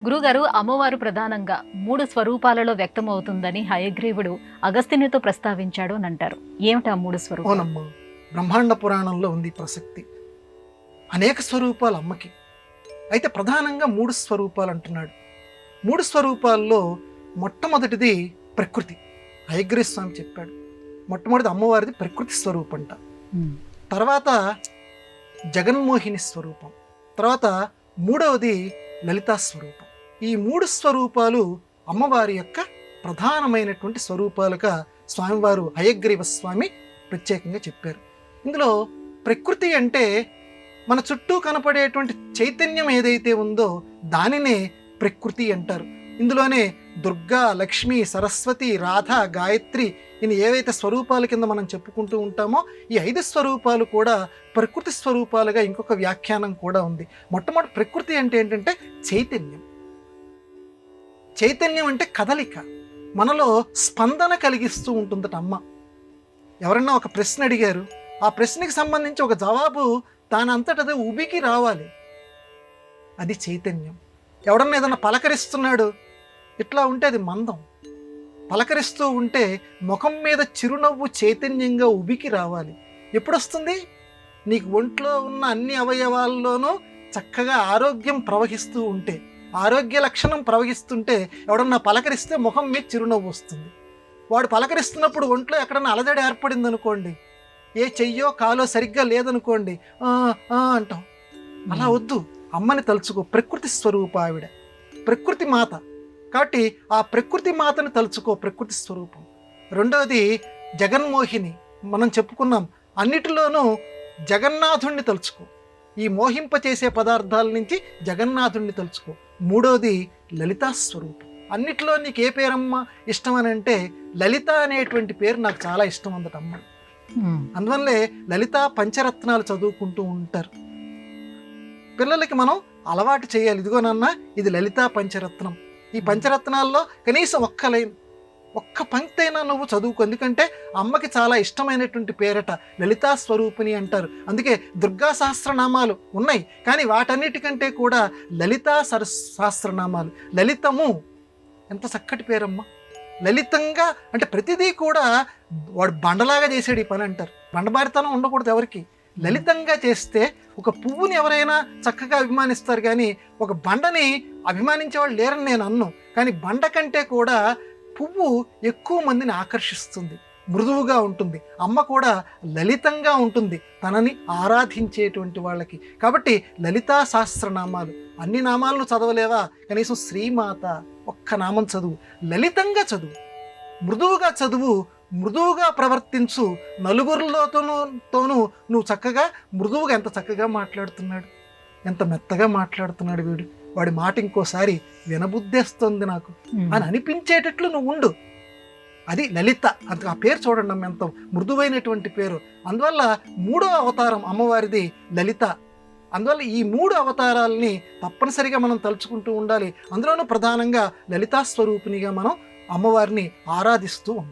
గురుగారు, అమ్మవారు ప్రధానంగా 3 స్వరూపాలలో వ్యక్తమవుతుందని హయగ్రీవుడు అగస్త్యునితో ప్రస్తావించాడు అని అంటారు. ఏమిటి ఆ 3 స్వరూపాలు? అవునమ్మా, బ్రహ్మాండ పురాణంలో ఉంది ప్రసక్తి. అనేక స్వరూపాలు అమ్మకి, అయితే ప్రధానంగా 3 స్వరూపాలు అంటున్నాడు. 3 స్వరూపాల్లో మొట్టమొదటిది ప్రకృతి. హయగ్రీవ స్వామి చెప్పాడు, మొట్టమొదటి అమ్మవారిది ప్రకృతి స్వరూపంట. తర్వాత జగన్మోహిని స్వరూపం, తర్వాత మూడవది లలితా స్వరూపం. ఈ 3 స్వరూపాలు అమ్మవారి యొక్క ప్రధానమైనటువంటి స్వరూపాలుగా స్వామివారు హయగ్రీవ స్వామి ప్రత్యేకంగా చెప్పారు. ఇందులో ప్రకృతి అంటే మన చుట్టూ కనపడేటువంటి చైతన్యం ఏదైతే ఉందో దానినే ప్రకృతి అంటారు. ఇందులోనే దుర్గా, లక్ష్మి, సరస్వతి, రాధ, గాయత్రి ఇన్ని ఏవైతే స్వరూపాల కింద మనం చెప్పుకుంటూ ఉంటామో ఈ 5 స్వరూపాలు కూడా ప్రకృతి స్వరూపాలుగా ఇంకొక వ్యాఖ్యానం కూడా ఉంది. మొట్టమొదటి ప్రకృతి అంటే ఏంటంటే చైతన్యం. చైతన్యం అంటే కదలిక, మనలో స్పందన కలిగిస్తూ ఉంటుందట అమ్మ. ఎవరన్నా ఒక ప్రశ్న అడిగారు, ఆ ప్రశ్నకి సంబంధించి ఒక జవాబు దానంతటదే ఉబికి రావాలి, అది చైతన్యం. ఎవడన్నా ఏదన్నా పలకరిస్తున్నాడు, ఇట్లా ఉంటే అది మందం. పలకరిస్తూ ఉంటే ముఖం మీద చిరునవ్వు చైతన్యంగా ఉబికి రావాలి. ఎప్పుడు వస్తుంది? నీకు ఒంట్లో ఉన్న అన్ని అవయవాల్లోనూ చక్కగా ఆరోగ్యం ప్రవహిస్తూ ఉంటే, ఆరోగ్య లక్షణం ప్రవహిస్తుంటే ఎవడన్నా పలకరిస్తే ముఖం మీద చిరునవ్వు వస్తుంది. వాడు పలకరిస్తున్నప్పుడు ఒంట్లో ఎక్కడన్నా అలజడి ఏర్పడింది అనుకోండి, ఏ చెయ్యో కాలో సరిగ్గా లేదనుకోండి, అంటాం. అలా వద్దు, అమ్మని తలుచుకో. ప్రకృతి స్వరూప ఆవిడ, ప్రకృతి మాత. కాబట్టి ఆ ప్రకృతి మాతను తలుచుకో, ప్రకృతి స్వరూపం. రెండవది జగన్మోహిని, మనం చెప్పుకున్నాం. అన్నిటిలోనూ జగన్నాథుణ్ణి తలుచుకో, ఈ మోహింపచేసే పదార్థాల నుంచి జగన్నాథుణ్ణి తలుచుకో. మూడవది లలితా స్వరూపం. అన్నిటిలో నీకు ఏ పేరమ్మ ఇష్టం అని అంటే లలిత అనేటువంటి పేరు నాకు చాలా ఇష్టం అందట అమ్మ. అందువల్లే లలితా పంచరత్నాలు చదువుకుంటూ ఉంటారు. పిల్లలకి మనం అలవాటు చేయాలి, ఇదిగో నాన్న ఇది లలితా పంచరత్నం. ఈ పంచరత్నాల్లో కనీసం ఒక్క లైన్, ఒక్క పంక్తి అయినా నువ్వు చదువుకో. ఎందుకంటే అమ్మకి చాలా ఇష్టమైనటువంటి పేరట లలితా స్వరూపిణి అంటారు. అందుకే దుర్గా సహస్రనామాలు ఉన్నాయి, కానీ వాటన్నిటికంటే కూడా లలితా సహస్రనామాలు. లలితము ఎంత చక్కటి పేరమ్మ. లలితంగా అంటే ప్రతిదీ కూడా వాడు బండలాగా చేసాడు ఈ పని అంటారు. బండబారితనం ఉండకూడదు ఎవరికి. లలితంగా చేస్తే ఒక పువ్వుని ఎవరైనా చక్కగా అభిమానిస్తారు, కానీ ఒక బండని అభిమానించే వాళ్ళు లేరని నేను అన్ను. కానీ బండ కంటే కూడా పువ్వు ఎక్కువ మందిని ఆకర్షిస్తుంది, మృదువుగా ఉంటుంది. అమ్మ కూడా లలితంగా ఉంటుంది తనని ఆరాధించేటువంటి వాళ్ళకి. కాబట్టి లలితా సహస్రనామాలు, అన్ని నామాలను చదవలేవా, కనీసం శ్రీమాత ఒక్క నామం చదువు. లలితంగా చదువు, మృదువుగా చదువు, మృదువుగా ప్రవర్తించు. నలుగురిలోతోనూ నువ్వు చక్కగా మృదువుగా, ఎంత చక్కగా మాట్లాడుతున్నాడు, ఎంత మెత్తగా మాట్లాడుతున్నాడు వీడు, వాడి మాట ఇంకోసారి వినబుద్ధేస్తుంది నాకు అని అనిపించేటట్లు నువ్వు ఉండు. అది లలిత. ఆ పేరు చూడండి అమ్మ, ఎంత మృదువైనటువంటి పేరు. అందువల్ల 3వ అవతారం అమ్మవారిది లలిత. అందువల్ల ఈ 3 అవతారాలని తప్పనిసరిగా మనం తలుచుకుంటూ ఉండాలి. అందులోనూ ప్రధానంగా లలితా స్వరూపిణిగా మనం అమ్మవారిని ఆరాధిస్తూ ఉండాలి.